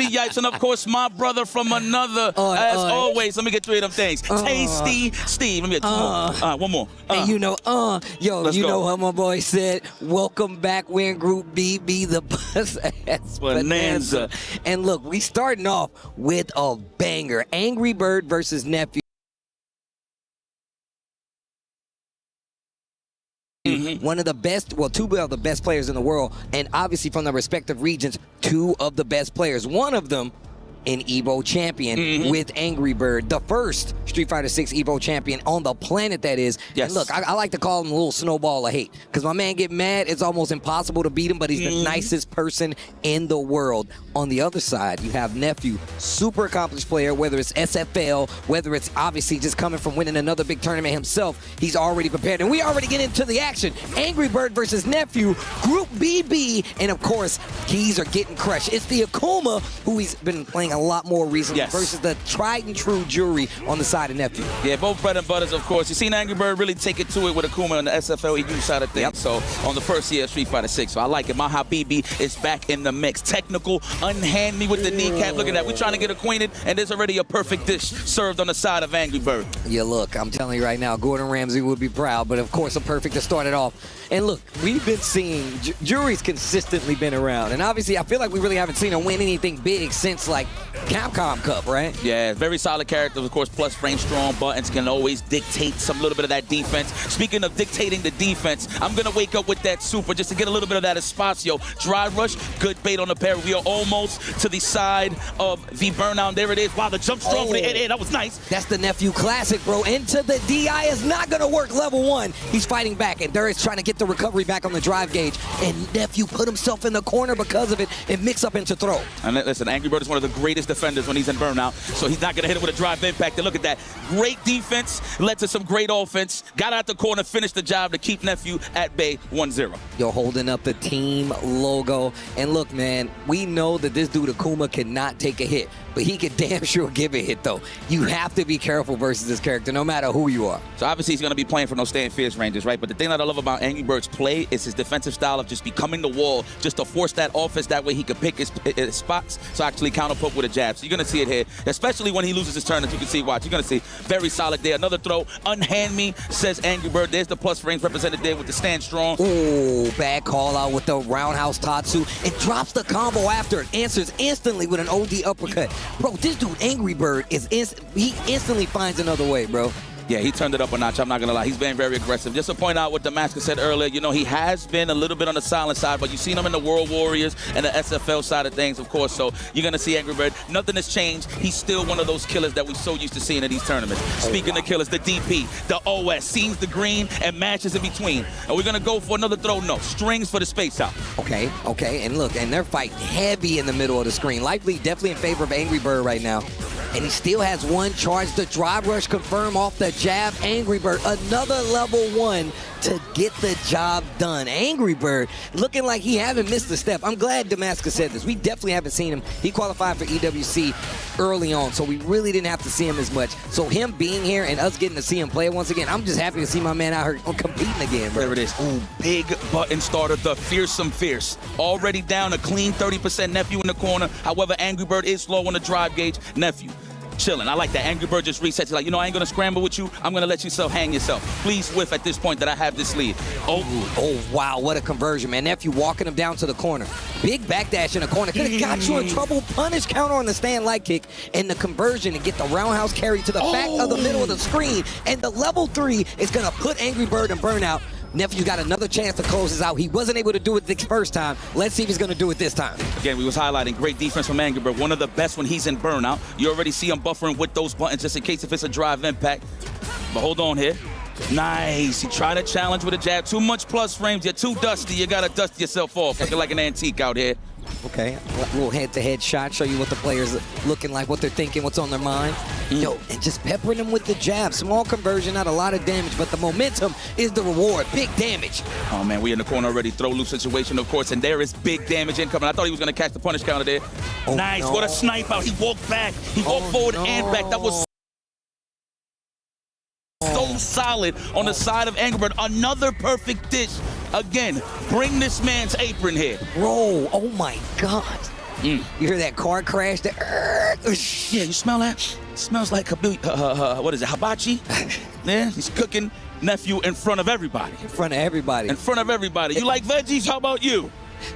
Yipes, and of course, my brother from another, as always. Let me get 3 of them things. Tasty Steve. Let me get 2 more. One more. And you know, Let's go. know how my boy said, welcome back. We're in Group B, be the bus ass bonanza. And look, we starting off with a banger. AngryBird versus Nephew. One of the best, well, 2 of the best players in the world, and obviously from the respective regions, 2 of the best players. One of them, an Evo champion with AngryBird, the first Street Fighter 6 Evo champion on the planet, that is. Yes. And look, I like to call him a little snowball of hate, because my man get mad, it's almost impossible to beat him, but he's the nicest person in the world. On the other side, you have Nephew, super accomplished player, whether it's SFL, whether it's obviously just coming from winning another big tournament himself, he's already prepared. And we already get into the action. AngryBird versus Nephew, Group BB, and of course, keys are getting crushed. It's the Akuma, who he's been playing a lot more recently, versus the tried and true JUri on the side of Nephew. Yeah, both bread and butters, of course. You've seen AngryBird really take it to it with Akuma on the SFL EU side of things. So on the first year of Street Fighter 6, so I like it. My Habibi is back in the mix. Technical, unhand me with the kneecap. Look at that. We're trying to get acquainted, and there's already a perfect dish served on the side of AngryBird. Yeah, look, I'm telling you right now, Gordon Ramsay would be proud, but of course, a perfect to start it off. And look, we've been seeing, JUri's consistently been around, and obviously, I feel like we really haven't seen him win anything big since, like, Capcom Cup, right? Yeah, very solid characters, of course, plus frame strong buttons can always dictate some little bit of that defense. Speaking of dictating the defense, I'm going to wake up with that super just to get a little bit of that espacio. Dry rush, good bait on the pair. We are almost to the side of the burnout. There it is. Wow, the jump strong for the head. That was nice. That's the Nephew classic, bro. Into the DI is not going to work. Level 1. He's fighting back, and Darius trying to get the recovery back on the drive gauge, and Nephew put himself in the corner because of it and mix up into throw. And listen, AngryBird is one of the greatest defenders when he's in burnout, so he's not going to hit it with a drive impact. And look at that. Great defense led to some great offense. Got out the corner, finished the job to keep Nephew at bay 1-0. You're holding up the team logo. And look, man, we know that this dude Akuma cannot take a hit, but he can damn sure give a hit, though. You have to be careful versus this character, no matter who you are. So obviously he's going to be playing for no staying fierce ranges, right? But the thing that I love about AngryBird's play is his defensive style of just becoming the wall, just to force that offense. That way he can pick his spots to actually counterput with a jab. So you're going to see it here, especially when he loses his turn, as you can see. Watch, you're going to see very solid there. Another throw, unhand me, says AngryBird. There's the plus frames represented there with the stand strong. Ooh, bad call out with the roundhouse Tatsu. It drops the combo after it, answers instantly with an OD uppercut. Bro, this dude AngryBird he instantly finds another way, bro. Yeah, he turned it up a notch, I'm not going to lie. He's been very aggressive. Just to point out what Damascus said earlier, you know, he has been a little bit on the silent side, but you've seen him in the World Warriors and the SFL side of things, of course, so you're going to see AngryBird. Nothing has changed. He's still one of those killers that we're so used to seeing in these tournaments. Speaking of killers, the DP, the OS, sees the green and matches in between. Are we going to go for another throw? No. Strings for the space out. Okay, and look, and they're fighting heavy in the middle of the screen. Likely definitely in favor of AngryBird right now. And he still has one charge. The drive rush confirm off the jab. AngryBird, another level 1 to get the job done. AngryBird looking like he haven't missed a step. I'm glad Damascus said this. We definitely haven't seen him. He qualified for EWC early on, so we really didn't have to see him as much. So him being here and us getting to see him play once again, I'm just happy to see my man out here competing again, bro. There it is. Ooh, big button starter, the fearsome fierce. Already down a clean 30%. Nephew in the corner. However, AngryBird is slow on the drive gauge. Nephew chilling. I like that. AngryBird just resets. He's like, you know, I ain't going to scramble with you. I'm going to let you hang yourself. Please whiff at this point that I have this lead. Oh, wow. What a conversion, man. Nephew walking him down to the corner. Big backdash in the corner. Could have got you in trouble. Punish counter on the stand light kick. And the conversion to get the roundhouse carry to the back of the middle of the screen. And the level 3 is going to put AngryBird in burnout. Nephew got another chance to close this out. He wasn't able to do it the first time. Let's see if he's going to do it this time. Again, we was highlighting great defense from AngryBird. One of the best when he's in burnout. You already see him buffering with those buttons just in case if it's a drive impact. But hold on here. Nice. He tried to challenge with a jab. Too much plus frames. You're too dusty. You got to dust yourself off. Looking like an antique out here. Okay, a little head-to-head shot, show you what the players are looking like, what they're thinking, what's on their mind. Yo, and just peppering them with the jab. Small conversion, not a lot of damage, but the momentum is the reward. Big damage. Oh, man, we in the corner already. Throw loose situation, of course, and there is big damage incoming. I thought he was going to catch the punish counter there. Oh, nice. No. What a snipe out. He walked back. He walked forward and back. That was so solid on the side of AngryBird. Another perfect dish. Again, bring this man's apron here. Bro, oh my God. You hear that car crash? Yeah, you smell that? It smells like what is it, hibachi? Yeah, he's cooking Nephew in front of everybody. In front of everybody. In front of everybody. You like veggies? How about you?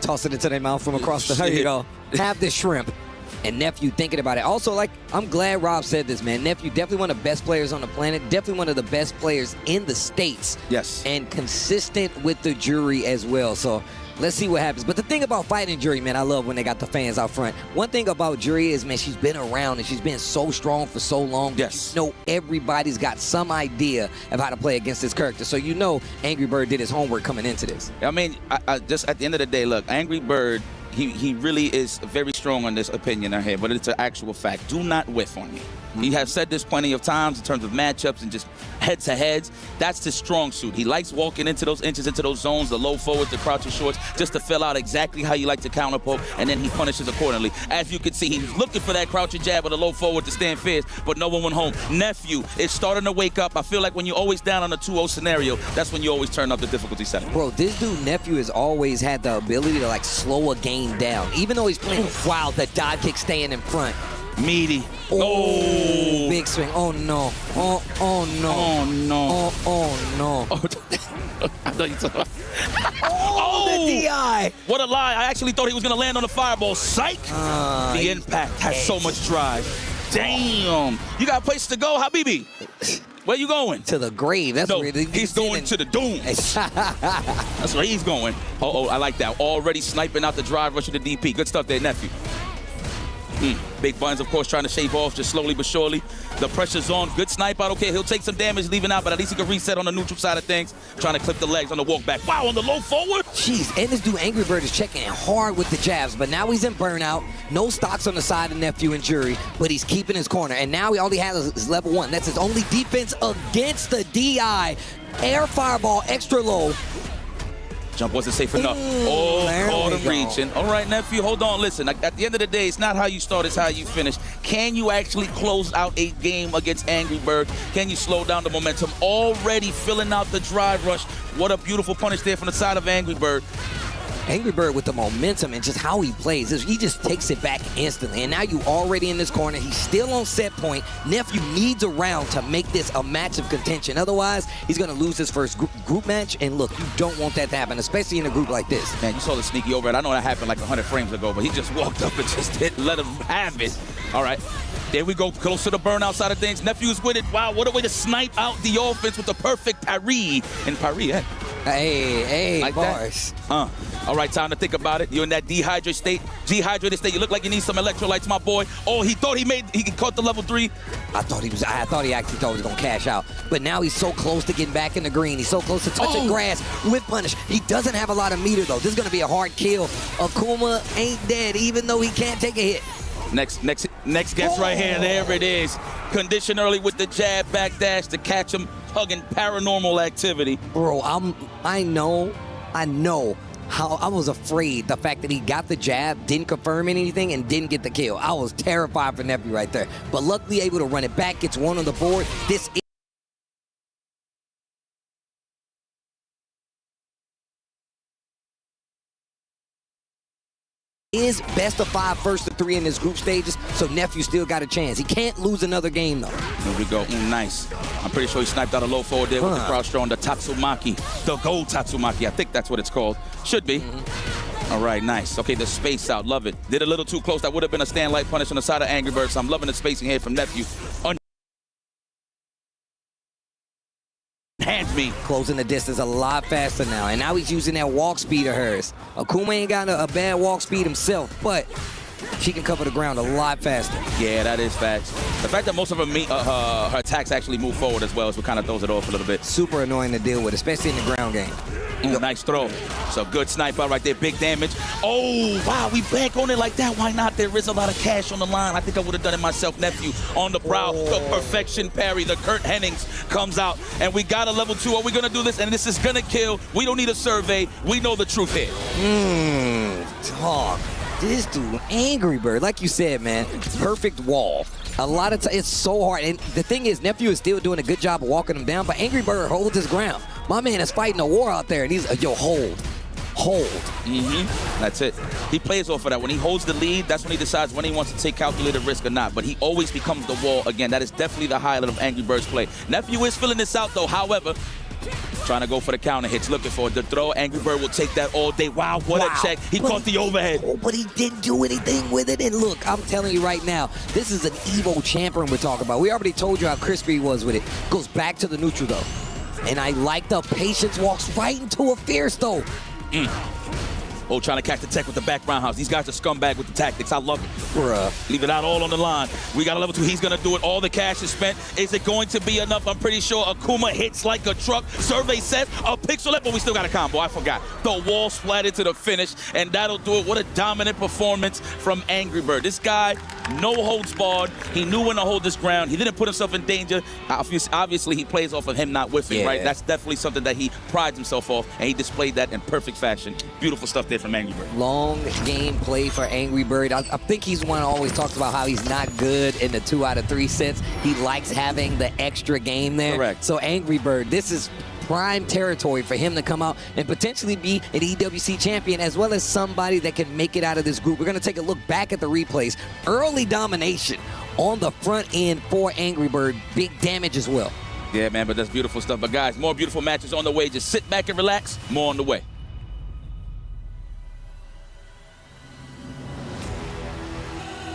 Tossing it to their mouth from across the... There you go. Have this shrimp. And Nephew thinking about it. Also, like, I'm glad Rob said this, man. Nephew definitely one of the best players on the planet. Definitely one of the best players in the States. Yes. And consistent with the JUri as well. So let's see what happens. But the thing about fighting JUri, man, I love when they got the fans out front. One thing about JUri is, man, she's been around and she's been so strong for so long. Yes. You know everybody's got some idea of how to play against this character. So you know AngryBird did his homework coming into this. I mean, I just at the end of the day, look, AngryBird, he really is very strong on this opinion right here, but it's an actual fact. Do not whiff on me. He has said this plenty of times in terms of matchups and just head-to-heads. That's his strong suit. He likes walking into those inches, into those zones, the low forwards, the crouching shorts, just to fill out exactly how you like to counter poke, and then he punishes accordingly. As you can see, he's looking for that crouching jab or the low forward to stand fierce, but no one went home. Nephew is starting to wake up. I feel like when you're always down on a 2-0 scenario, that's when you always turn up the difficulty setting. Bro, this dude, Nephew, has always had the ability to, like, slow a game down. Even though he's playing, wow, the dive kick staying in front. Meaty. Oh, big swing. Oh, no. Oh, no. Oh, no. Oh, no. I thought you talking about... Oh, the DI. What a lie. I actually thought he was going to land on the fireball. Psych! The impact has so much drive. Damn. You got places to go, Habibi. Where you going? To the grave. That's where he's going to the doom. That's where he's going. Oh, I like that. Already sniping out the drive, rushing the DP. Good stuff there, Nephew. Big Buns, of course, trying to shave off just slowly but surely. The pressure's on. Good snipe out. Okay, he'll take some damage leaving out, but at least he can reset on the neutral side of things. Trying to clip the legs on the walk back. Wow, on the low forward. Jeez, and this dude AngryBird is checking in hard with the jabs, but now he's in burnout. No stocks on the side of Nephew and JUri, but he's keeping his corner. And now all he has is level 1. That's his only defense against the DI. Air fireball, extra low. Jump wasn't safe enough. Caught him reaching. All right, Nephew, hold on. Listen, at the end of the day, it's not how you start, it's how you finish. Can you actually close out a game against AngryBird? Can you slow down the momentum? Already filling out the drive rush. What a beautiful punish there from the side of AngryBird. AngryBird with the momentum and just how he plays, he just takes it back instantly. And now you already in this corner. He's still on set point. Nephew needs a round to make this a match of contention. Otherwise, he's going to lose his first group match. And look, you don't want that to happen, especially in a group like this. Man, you saw the sneaky overhead. I know that happened like 100 frames ago, but he just walked up and just didn't let him have it. All right. There we go, close to the burnout side of things. Nephew's with it. Wow, what a way to snipe out the offense with the perfect parry. And parry, eh? Hey, like bars. All right, time to think about it. You're in that dehydrated state. You look like you need some electrolytes, my boy. Oh, he thought he caught the level 3. I thought he actually thought he was gonna cash out. But now he's so close to getting back in the green. He's so close to touching grass with punish. He doesn't have a lot of meter though. This is gonna be a hard kill. Akuma ain't dead, even though he can't take a hit. Next guess right here. There it is. Condition early with the jab backdash to catch him hugging paranormal activity. Bro, I know how I was afraid the fact that he got the jab, didn't confirm anything, and didn't get the kill. I was terrified for Nephew right there. But luckily able to run it back, gets one on the board. This is best of 5, first to 3 in his group stages, so Nephew still got a chance. He can't lose another game, though. Here we go. Nice. I'm pretty sure he sniped out a low forward there with the crouch throw on the Tatsumaki. The gold Tatsumaki. I think that's what it's called. Should be. All right, nice. Okay, the space out. Love it. Did a little too close. That would have been a stand light punish on the side of AngryBird, so I'm loving the spacing here from Nephew. Hand me. Closing the distance a lot faster now, and now he's using that walk speed of hers. Akuma ain't got a bad walk speed himself, but she can cover the ground a lot faster. Yeah, that is facts. The fact that most of her attacks actually move forward as well is what kind of throws it off a little bit. Super annoying to deal with, especially in the ground game. Nice throw. So good sniper right there, big damage. Oh, wow, we back on it like that. Why not? There is a lot of cash on the line. I think I would have done it myself. Nephew on the prowl. The perfection parry. The Kurt Hennings comes out. And we got a level 2. Are we going to do this? And this is going to kill. We don't need a survey. We know the truth here. Talk. This dude, AngryBird, like you said, man, perfect wall. A lot of times, it's so hard. And the thing is, Nephew is still doing a good job of walking him down, but AngryBird holds his ground. My man is fighting a war out there, and he's, yo, hold. hold. That's it. He plays off of that. When he holds the lead, that's when he decides when he wants to take calculated risk or not. But he always becomes the wall again. That is definitely the highlight of Angry Bird's play. Nephew is filling this out, though. However, trying to go for the counter hits, looking for the throw. Angry Bird will take that all day. Wow, what a check. He caught the overhead. Oh, but he didn't do anything with it. And look, I'm telling you right now, this is an Evo champion we're talking about. We already told you how crispy he was with it. Goes back to the neutral, though. And I like the patience, walks right into a fierce, though. Oh, trying to catch the tech with the back roundhouse. These guys are scumbag with the tactics. I love it. Bruh. Leave it out all on the line. We got a level 2. He's going to do it. All the cash is spent. Is it going to be enough? I'm pretty sure Akuma hits like a truck. Survey says a pixel left, but we still got a combo. I forgot. The wall splatted to the finish, and that'll do it. What a dominant performance from Angry Bird. This guy, no holds barred. He knew when to hold his ground. He didn't put himself in danger. Obviously, he plays off of him not whiffing, right? That's definitely something that he prides himself off, and he displayed that in perfect fashion. Beautiful stuff there from Angry Bird. Long game play for Angry Bird. I think he's one who always talks about how he's not good in the 2 out of 3 sets. He likes having the extra game there. Correct. So Angry Bird, this is prime territory for him to come out and potentially be an EWC champion, as well as somebody that can make it out of this group. We're going to take a look back at the replays. Early domination on the front end for Angry Bird. Big damage as well. Yeah, man, but that's beautiful stuff. But guys, more beautiful matches on the way. Just sit back and relax. More on the way.